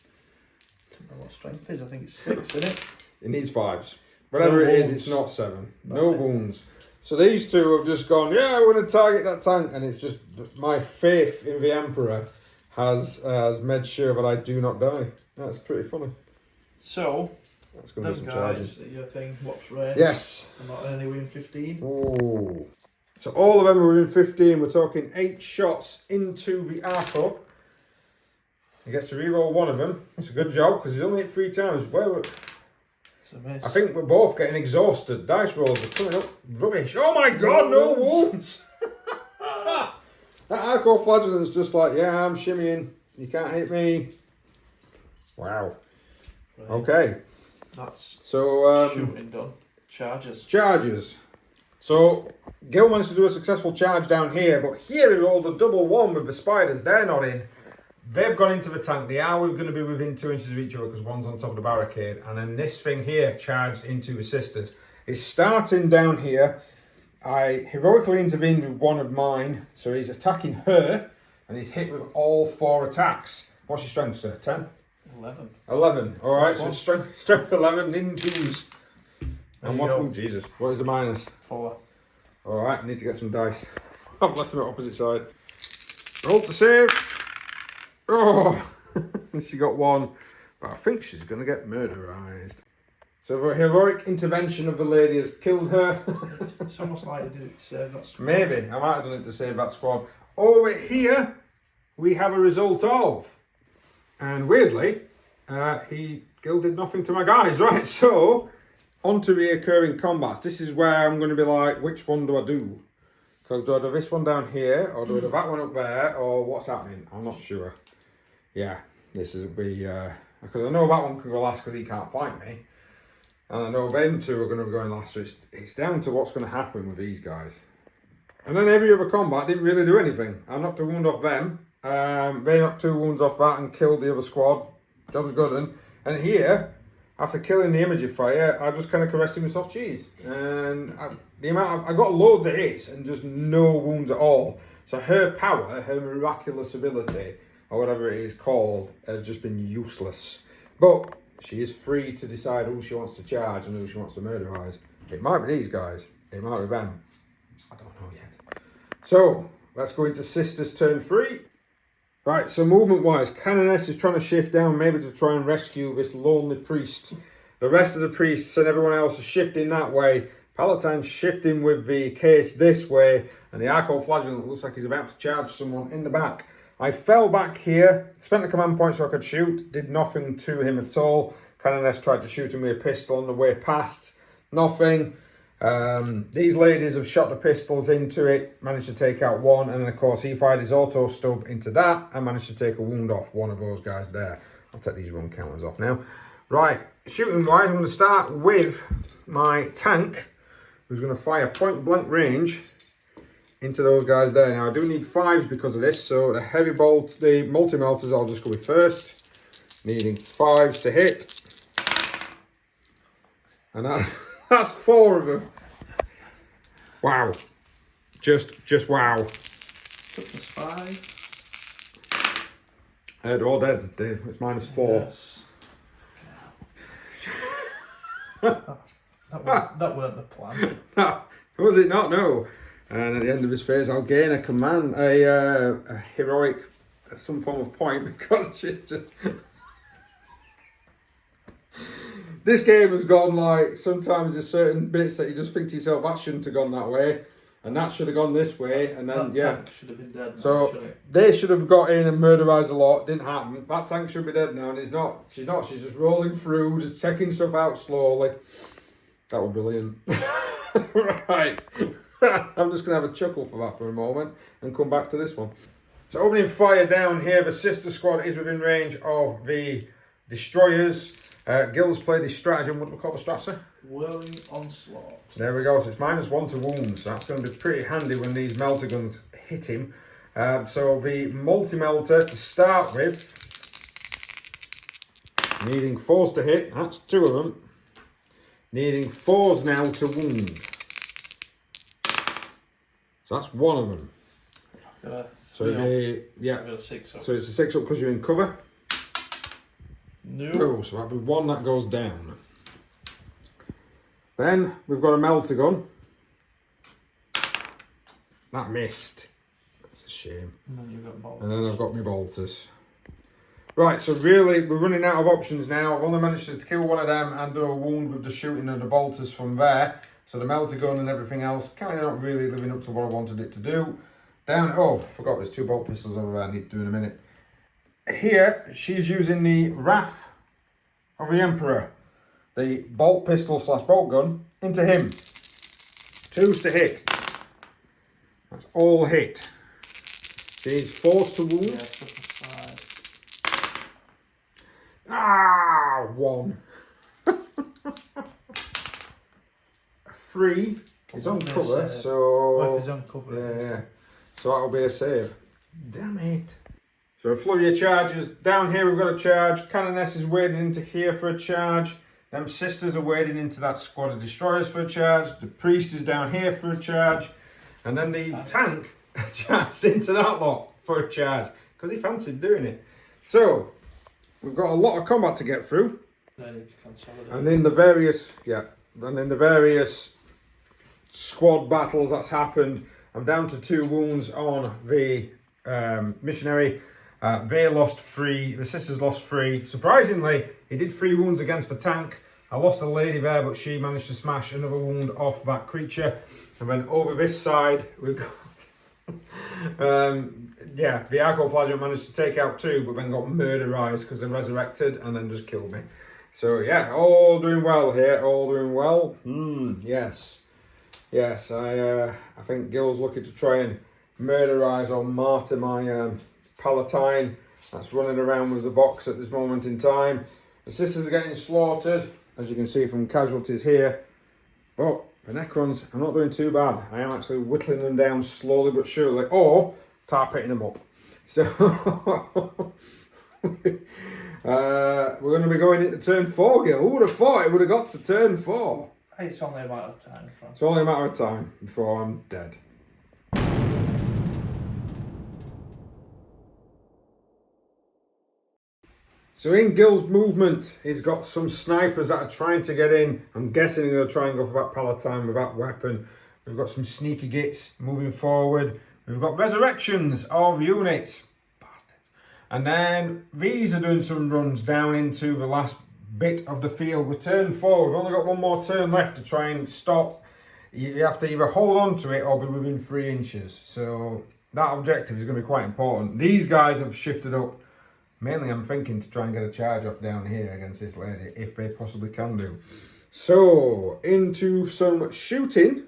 S2: I don't know what strength is. I think it's 6, isn't it?
S1: It needs 5s. Whatever
S2: No
S1: it is,
S2: wounds.
S1: it's not 7. No
S2: Nothing.
S1: wounds. So these 2 have just gone, yeah, we're going to target that tank. And it's just my faith in the Emperor has made sure that I do not die. That's pretty funny.
S2: So,
S1: That's going to be
S2: them
S1: some charges.
S2: guys, your thing, what's range?
S1: Yes.
S2: I'm not only within 15.
S1: Oh. So all of them are within 15. We're talking 8 shots into the arco. He gets to reroll 1 of them. It's a good job because he's only hit 3 times.
S2: It's a miss.
S1: I think we're both getting exhausted. Dice rolls are coming up rubbish. Oh my god, no wounds! That arco flagellant's just like, yeah, I'm shimmying. You can't hit me. Wow.
S2: Right.
S1: Okay.
S2: That's
S1: So,
S2: shooting done. Charges.
S1: charges. So, Gil managed to do a successful charge down here, but here he rolled a double 1 with the spiders. They're not in. They've gone into the tank. They are going to be within 2 inches of each other because one's on top of the barricade. And then this thing here charged into the sisters. It's starting down here. I heroically intervened with 1 of mine. So he's attacking her. And he's hit with all 4 attacks. What's your strength, sir? 10?
S2: 11.
S1: 11. All right, so strength 11 in 2s. And what? Oh, Jesus. What is the minus?
S2: 4.
S1: All right, I need to get some dice. I've left them at opposite side. Roll to save. Oh, she got 1. But I think she's going to get murderized. So the heroic intervention of the lady has killed her.
S2: It's almost like he did it to save that squad.
S1: Maybe. I might have done it to save that squad. Over here, we have a result of. And weirdly, Gil did nothing to my guys. Right, so on to reoccurring combats. This is where I'm going to be like, which one do I do? Because do I do this one down here, or do I do that one up there, or what's happening? I'm not sure. Yeah, this is be because I know that one can go last because he can't fight me, and I know them two are going to be going last. So it's down to what's going to happen with these guys. And then every other combat didn't really do anything. I knocked a wound off them. They knocked 2 wounds off that and killed the other squad. Job's good. And here, after killing the imagery fire, I just kind of caressed him with soft cheese. And I got loads of hits and just no wounds at all. So her power, her miraculous ability, or whatever it is called, has just been useless. But she is free to decide who she wants to charge and who she wants to murderize. It might be these guys. It might be them. I don't know yet. So, let's go into Sisters turn 3. Right, so movement-wise, Canoness is trying to shift down, maybe to try and rescue this lonely priest. The rest of the priests and everyone else is shifting that way. Palatine's shifting with the case this way, and the Arco-Flagellant looks like he's about to charge someone in the back. I fell back here, spent a command point so I could shoot, did nothing to him at all. Canoness tried to shoot him with a pistol on the way past, nothing. These ladies have shot the pistols into it, managed to take out one, and then of course he fired his auto stub into that and managed to take a wound off one of those guys there. I'll take these run counters off now. Right, shooting wise, I'm going to start with my tank, who's going to fire point blank range into those guys there. Now I do need 5s because of this, so the heavy bolt, the multi-melters I'll just go with first, needing 5s to hit. And that's 4 of them. Wow. Just wow.
S2: Toughness 5.
S1: They're all dead. It's -4.
S2: Yes. that weren't the plan.
S1: Was it not? No. And at the end of his phase, I'll gain a command, a heroic, some form of point because shit. This game has gone like, sometimes there's certain bits that you just think to yourself, that shouldn't have gone that way, and that should have gone this way, and then,
S2: that tank should have been dead now,
S1: so they should have got in and murderized a lot, didn't happen. That tank should be dead now, and she's not, she's just rolling through, just taking stuff out slowly. That was brilliant. Right. I'm just going to have a chuckle for that for a moment, and come back to this one. So opening fire down here, the sister squad is within range of the destroyers. Gil's played his stratagem. What do we call the strat?
S2: Whirling Onslaught.
S1: There we go. So it's -1 to wounds. So that's going to be pretty handy when these melter guns hit him. So the multi-melter to start with, needing 4s to hit. That's 2 of them. Needing 4s now to wound. So that's 1 of them. So yeah.
S2: I've got a 6 up.
S1: So it's a 6 up because you're in cover.
S2: No.
S1: Oh, so that'll be 1 that goes down. Then we've got a melter gun. That missed. That's a shame.
S2: And then you've got bolters.
S1: And then I've got my bolters. Right, so really we're running out of options now. I've only managed to kill 1 of them and do a wound with the shooting of the bolters from there. So the melter gun and everything else kind of not really living up to what I wanted it to do. Down, oh, I forgot there's 2 bolt pistols over there I need to do in a minute. Here, she's using the Wrath of the Emperor. The bolt pistol / bolt gun into him. 2s to hit. That's all hit. She's 4s to wound.
S2: Yeah, toughness 5.
S1: Ah, 1. 3 is on cover, so...
S2: Oh, if he's on cover.
S1: Yeah. So that'll be a save. Damn it. So a flurry of charges. Down here we've got a charge. Canoness is wading into here for a charge. Them sisters are wading into that squad of destroyers for a charge. The priest is down here for a charge. And then the tank charged into that lot for a charge. Because he fancied doing it. So, we've got a lot of combat to get through.
S2: They need to consolidate.
S1: And in the various squad battles that's happened, I'm down to 2 wounds on the missionary. They lost 3, the sisters lost 3. Surprisingly, he did 3 wounds against the tank. I lost a lady there, but she managed to smash another wound off that creature. And then over this side, we've got... the Arco-Flagellant managed to take out 2, but then got murderized because they resurrected and then just killed me. So yeah, all doing well here, all doing well. Yes. Yes, I think Gil's looking to try and murderise or martyr my Palatine that's running around with the box at this moment in time. The sisters are getting slaughtered, as you can see from casualties here. But the Necrons, I'm not doing too bad. I am actually whittling them down slowly but surely, or tar pitting them up. So we're going to be going into turn 4, Gil. Who would have thought it would have got to turn 4?
S2: Hey, it's only a matter of time, Frank.
S1: It's only a matter of time before I'm dead. So in Gil's movement, he's got some snipers that are trying to get in. I'm guessing they're going to try and go for that Palatine with that weapon. We've got some sneaky gits moving forward. We've got resurrections of units. Bastards. And then these are doing some runs down into the last bit of the field. With turn 4, we've only got one more turn left to try and stop. You have to either hold on to it or be within 3 inches. So that objective is going to be quite important. These guys have shifted up. Mainly I'm thinking to try and get a charge off down here against this lady, if they possibly can do. So, into some shooting.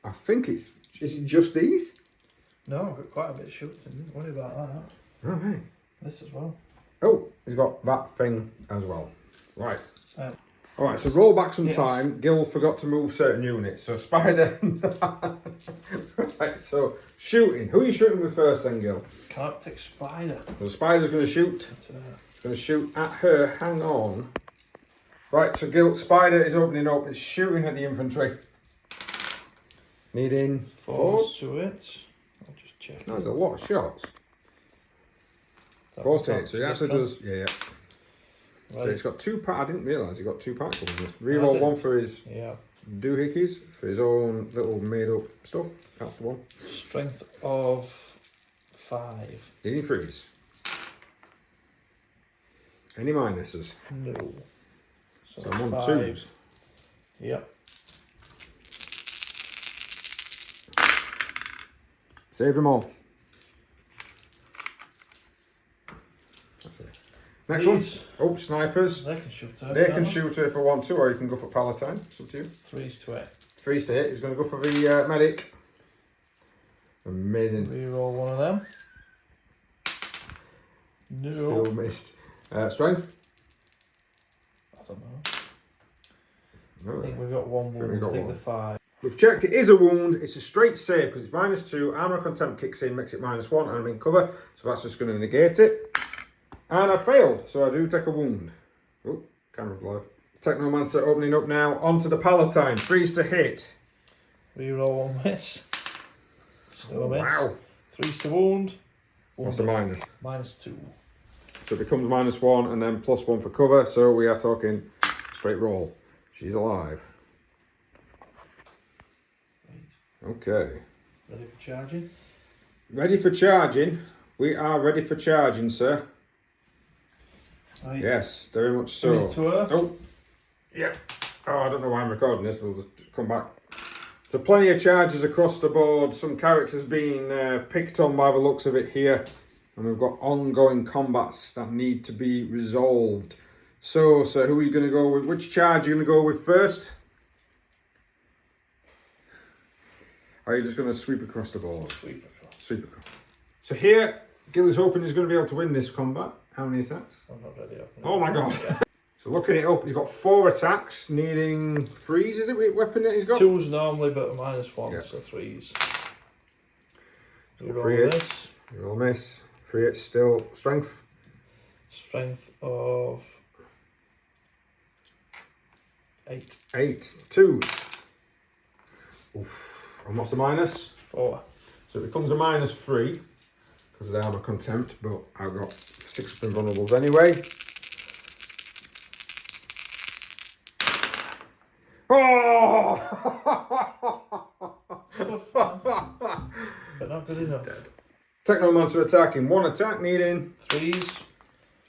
S1: I think is it just these?
S2: No, I've got quite a bit of shooting. Don't worry about that.
S1: All right.
S2: This as well.
S1: Oh, he's got that thing as well. Right. All right, so roll back some time. Gil forgot to move certain units. So Spider. Right, so shooting. Who are you shooting with first then, Gil?
S2: Galactic Spider.
S1: The Spider's going to shoot. He's going to shoot at her. Hang on. Right, so Gil, Spider is opening up. It's shooting at the infantry. Needing 4
S2: to it. I'll just check.
S1: That's a lot of shots. 4 to hit, so he actually does. Yeah. Right. So it's got 2 packs. I didn't realise he got 2 packs on this. Reroll 1 for his doohickeys, for his own little made up stuff. That's the one.
S2: Strength of 5.
S1: Any threes? Any minuses?
S2: No.
S1: So I'm on 2s.
S2: Yep.
S1: Save them all. That's it. Next one. Oh, snipers.
S2: They can shoot her.
S1: They can shoot her if they want to, or you can go for Palatine. It's up to you.
S2: 3s to hit.
S1: 3s to hit. He's going to go for the medic. Amazing.
S2: Reroll one of them. No.
S1: Still missed. Strength?
S2: I don't know.
S1: No.
S2: I think we've got one wound. I think the 5.
S1: We've checked it is a wound. It's a straight save because it's -2. Armor of Contempt kicks in, makes it -1, and I'm in cover. So that's just going to negate it. And I failed, so I do take a wound. Oh, camera blur. Technomancer opening up now. Onto the Palatine. 3s to hit.
S2: Reroll 1 miss. Still a miss.
S1: Wow.
S2: 3s to wound.
S1: What's the minus?
S2: -2.
S1: So it becomes -1 and then +1 for cover. So we are talking straight roll. She's alive. Okay.
S2: Ready for charging?
S1: Ready for charging. We are ready for charging, sir.
S2: Right.
S1: Yes, very much so.
S2: Into her.
S1: Oh, yeah. Oh, I don't know why I'm recording this. We'll just come back. So plenty of charges across the board. Some characters being picked on by the looks of it here. And we've got ongoing combats that need to be resolved. So who are you going to go with? Which charge are you going to go with first? Or are you just going to sweep across the board?
S2: Sweep across.
S1: Sweep across. So here, Gil is hoping he's going to be able to win this combat. How many attacks?
S2: I'm not ready.
S1: Oh my god. So looking it up, he's got 4 attacks, needing 3s, is it, with weapon that he's got?
S2: 2s normally, but a -1,
S1: Yeah.
S2: so 3s.
S1: So 3 hits. You will miss. 3 hits still. Strength?
S2: Strength of 8.
S1: 8. 2s. Oof. And what's the minus?
S2: 4.
S1: So it becomes a -3 because of the armor contempt, but I've got 6 invulnerables anyway. Oh!
S2: But not good enough.
S1: Technomancer attacking. 1 attack needing.
S2: 3s.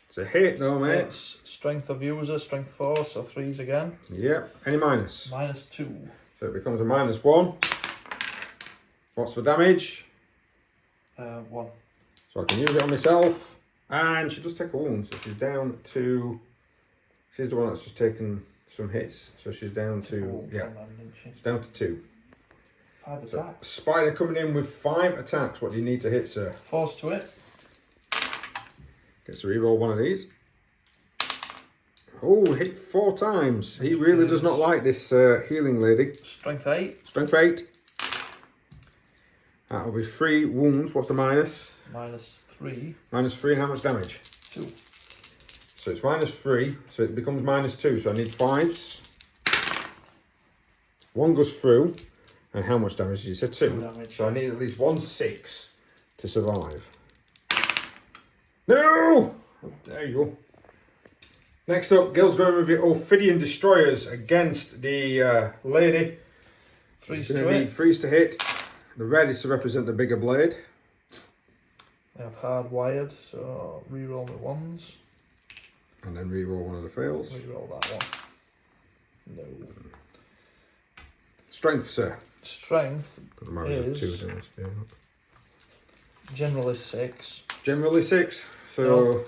S1: It's a hit though, mate.
S2: It's strength of user, strength 4, so 3s again.
S1: Yep. Any minus?
S2: -2.
S1: So it becomes a -1. What's the damage?
S2: 1.
S1: So I can use it on myself. And she does take a wound, so she's down to... She's the one that's just taken some hits. So she's down to... Yeah. She's down to 2.
S2: 5 attacks.
S1: Spider coming in with 5 attacks. What do you need to hit, sir?
S2: Force to it.
S1: Gets to reroll one of these. Oh, hit 4 times. He really does not like this healing lady.
S2: Strength 8.
S1: Strength 8. That'll be 3 wounds. What's the minus?
S2: -3.
S1: -3, and how much damage?
S2: 2.
S1: So it's -3, so it becomes -2. So I need 5s. 1 goes through. And how much damage did you say? 2.
S2: Damage.
S1: So I need at least 1 6 to survive. No! Oh, there you go. Next up, Gil's going with the Ophidian Destroyers against the lady.
S2: Freeze
S1: It's
S2: to
S1: going to be
S2: it.
S1: freeze to hit. The red is to represent the bigger blade.
S2: They have hardwired, so reroll the ones.
S1: And then reroll one of the fails.
S2: Reroll that one. No.
S1: Strength, sir.
S2: Strength
S1: Doesn't matter if it's
S2: is
S1: 2 damage. Yeah.
S2: generally 6.
S1: Generally 6. So,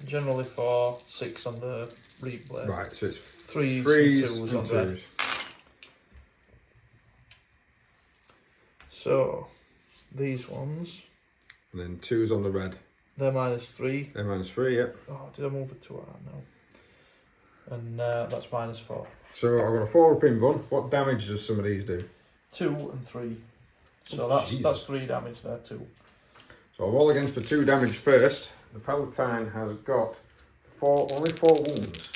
S2: Generally 4, 6 on the reed blade.
S1: right, so it's
S2: 3s,
S1: 3s
S2: and 2s
S1: and
S2: on red.
S1: 2s.
S2: So these ones,
S1: And then 2s on the red.
S2: they're -3.
S1: They're -3, yep.
S2: Oh, did I move it to R? No. And that's -4.
S1: So I've got a 4-pin one. What damage does some of these do?
S2: 2 and 3. So
S1: Oh,
S2: that's
S1: Jesus.
S2: 3 damage there too.
S1: So I'll roll against for 2 damage first. The Palatine has got only 4 wounds.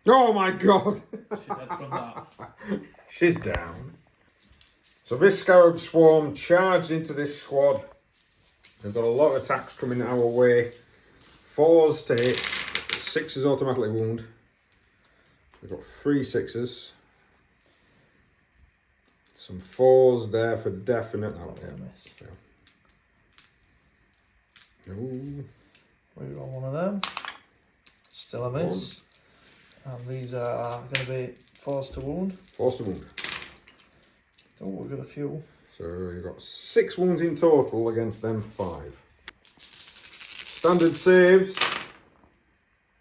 S1: Oh my god!
S2: She's dead from that.
S1: She's down. So this Scarab Swarm charged into this squad. They've got a lot of attacks coming our way. 4s to hit. 6s automatically wound. We've got 3 6s. Some 4s there for definite. Oh,
S2: That's a
S1: yeah.
S2: miss.
S1: Ooh.
S2: Reroll one of them. Still a miss. And these are going to be force to wound.
S1: Force to wound.
S2: Oh, we've got a few.
S1: So you've got 6 wounds in total against them 5. Standard saves.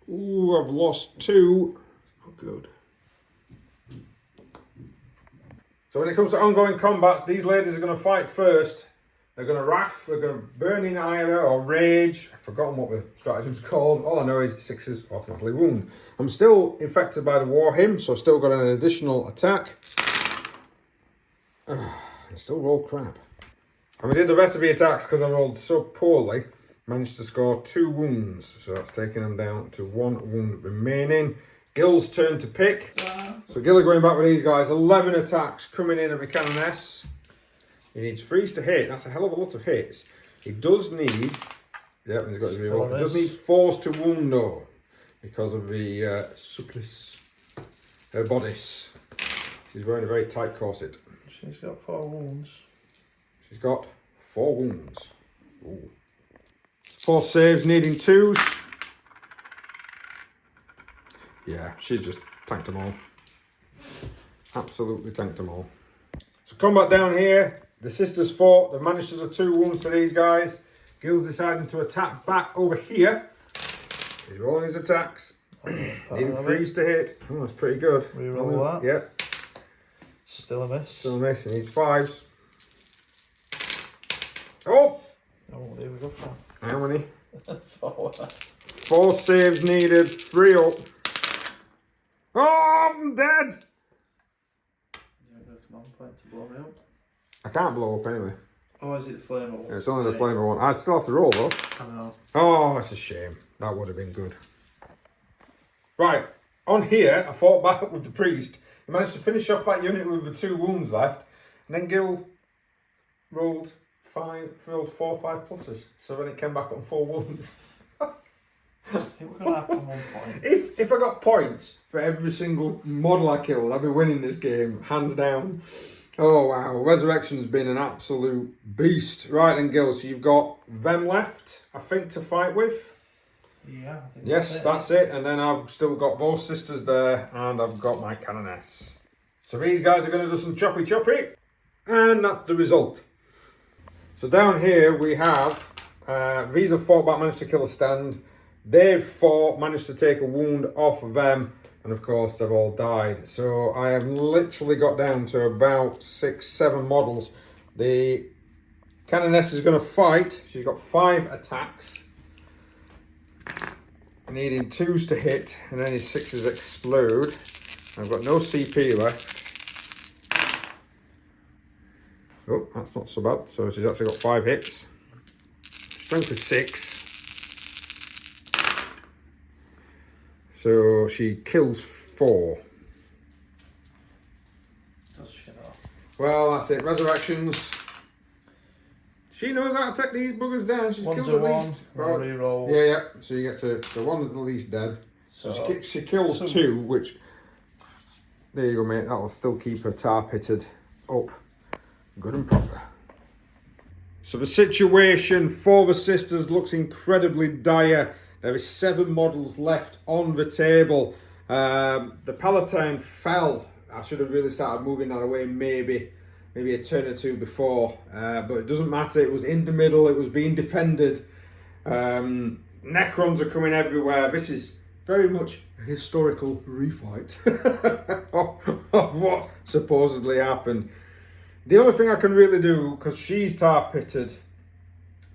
S1: Ooh, I've lost 2. It's not good. So when it comes to ongoing combats, these ladies are going to fight first. They're going to wrath, they're going to burn in ire or rage. I've forgotten what the stratagem's called. All I know is 6s automatically wound. I'm still infected by the war hymn, so I've still got an additional attack. I still roll crap. And we did the rest of the attacks because I rolled so poorly. Managed to score 2 wounds, so that's taking them down to 1 wound remaining. Gil's turn to pick. So Gil are going back with these guys. 11 attacks coming in at the Canoness. He needs 3s to hit. That's a hell of a lot of hits. He does need... Yeah, he's got his reroll. He does need 4s to wound though, because of the supplice. Her bodice. She's wearing a very tight corset.
S2: She's got 4 wounds.
S1: She's got 4 wounds. Ooh. 4 saves needing 2s. Yeah, she's just tanked them all. Absolutely tanked them all. So combat down here. The sisters fought. They've managed to do 2 wounds to these guys. Gil's deciding to attack back over here. He's rolling his attacks. Needing 3s to hit. Oh, that's pretty good.
S2: Reroll that.
S1: Yep.
S2: Still a miss.
S1: Still a miss. He needs 5s. Oh!
S2: Oh, there we go.
S1: How many?
S2: 4.
S1: 4 saves needed. 3 up. Oh, I'm dead!
S2: Yeah, come on, point to blow me up.
S1: I can't blow up anyway.
S2: Oh, is it the flamer one?
S1: It's only the flamer one. I still have to roll though.
S2: I know.
S1: Oh, that's a shame. That would have been good. Right, on here, I fought back with the priest. He managed to finish off that unit with the 2 wounds left. And then Gil rolled 4 5 pluses. So then it came back on 4 wounds.
S2: It was going to happen at one point.
S1: If I got points for every single model I killed, I'd be winning this game, hands down. Oh wow, Resurrection's been an absolute beast. Right then, Gil, so you've got them left, I think, to fight with.
S2: Yeah, I think
S1: Yes, that's it. And then I've still got those sisters there, and I've got my Canoness. So these guys are going to do some choppy. And that's the result. So down here we have, these have fought back, managed to kill a stand. They've fought, managed to take a wound off of them, and of course they've all died. So I have literally got down to about 6-7 models. The Canoness is going to fight. She's got 5 attacks, needing 2s to hit, and any 6s explode. I've got no CP left. Oh, that's not so bad. So she's actually got 5 hits. Strength is 6. So she kills 4.
S2: Does she not?
S1: Well, that's it. Resurrections. She knows how to take these buggers down. She's
S2: One's
S1: killed
S2: a
S1: at
S2: one,
S1: least.
S2: we'll reroll.
S1: Yeah, yeah. So you get to. So one's the least dead. So she kills 2, which. There you go, mate. That'll still keep her tar pitted up. Good and proper. So the situation for the sisters looks incredibly dire. There is 7 models left on the table. The Palatine fell. I should have really started moving that away maybe a turn or 2 before. But it doesn't matter. It was in the middle. It was being defended. Necrons are coming everywhere. This is very much a historical refight of what supposedly happened. The only thing I can really do, because she's tar pitted,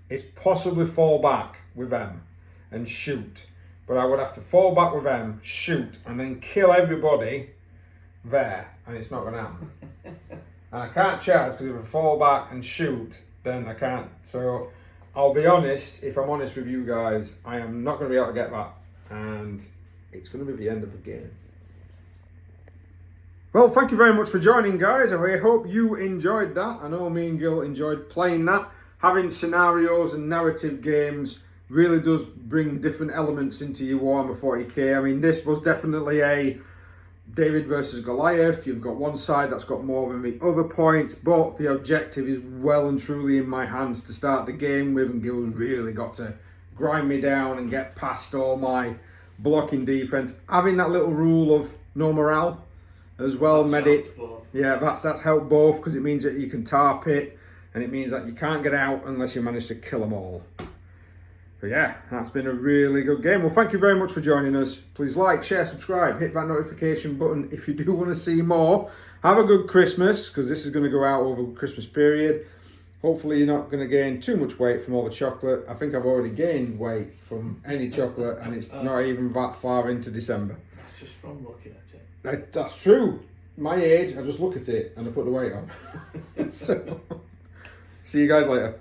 S1: is possibly fall back with them and shoot. But I would have to fall back with them, shoot, and then kill everybody there, and it's not going to happen. And I can't charge, because if I fall back and shoot, then I can't. So I'll be honest, if I'm honest with you guys, I am not going to be able to get that. And it's going to be the end of the game. Well, thank you very much for joining, guys. I hope you enjoyed that. I know me and Gil enjoyed playing that. Having scenarios and narrative games really does bring different elements into your Warhammer 40k. I mean, this was definitely a David versus Goliath. You've got one side that's got more than the other points, but the objective is well and truly in my hands to start the game with, and Gil's really got to grind me down and get past all my blocking defense. Having that little rule of no morale as well, medic. Yeah, that's helped both, because it means that you can tar pit, and it means that you can't get out unless you manage to kill them all. But yeah, that's been a really good game. Well, thank you very much for joining us. Please like, share, subscribe, hit that notification button if you do want to see more. Have a good Christmas, because this is going to go out over the Christmas period. Hopefully you're not going to gain too much weight from all the chocolate. I think I've already gained weight from any chocolate, and it's not even that far into December.
S2: That's just from looking at it.
S1: That's true. My age, I just look at it and I put the weight on. So, see you guys later.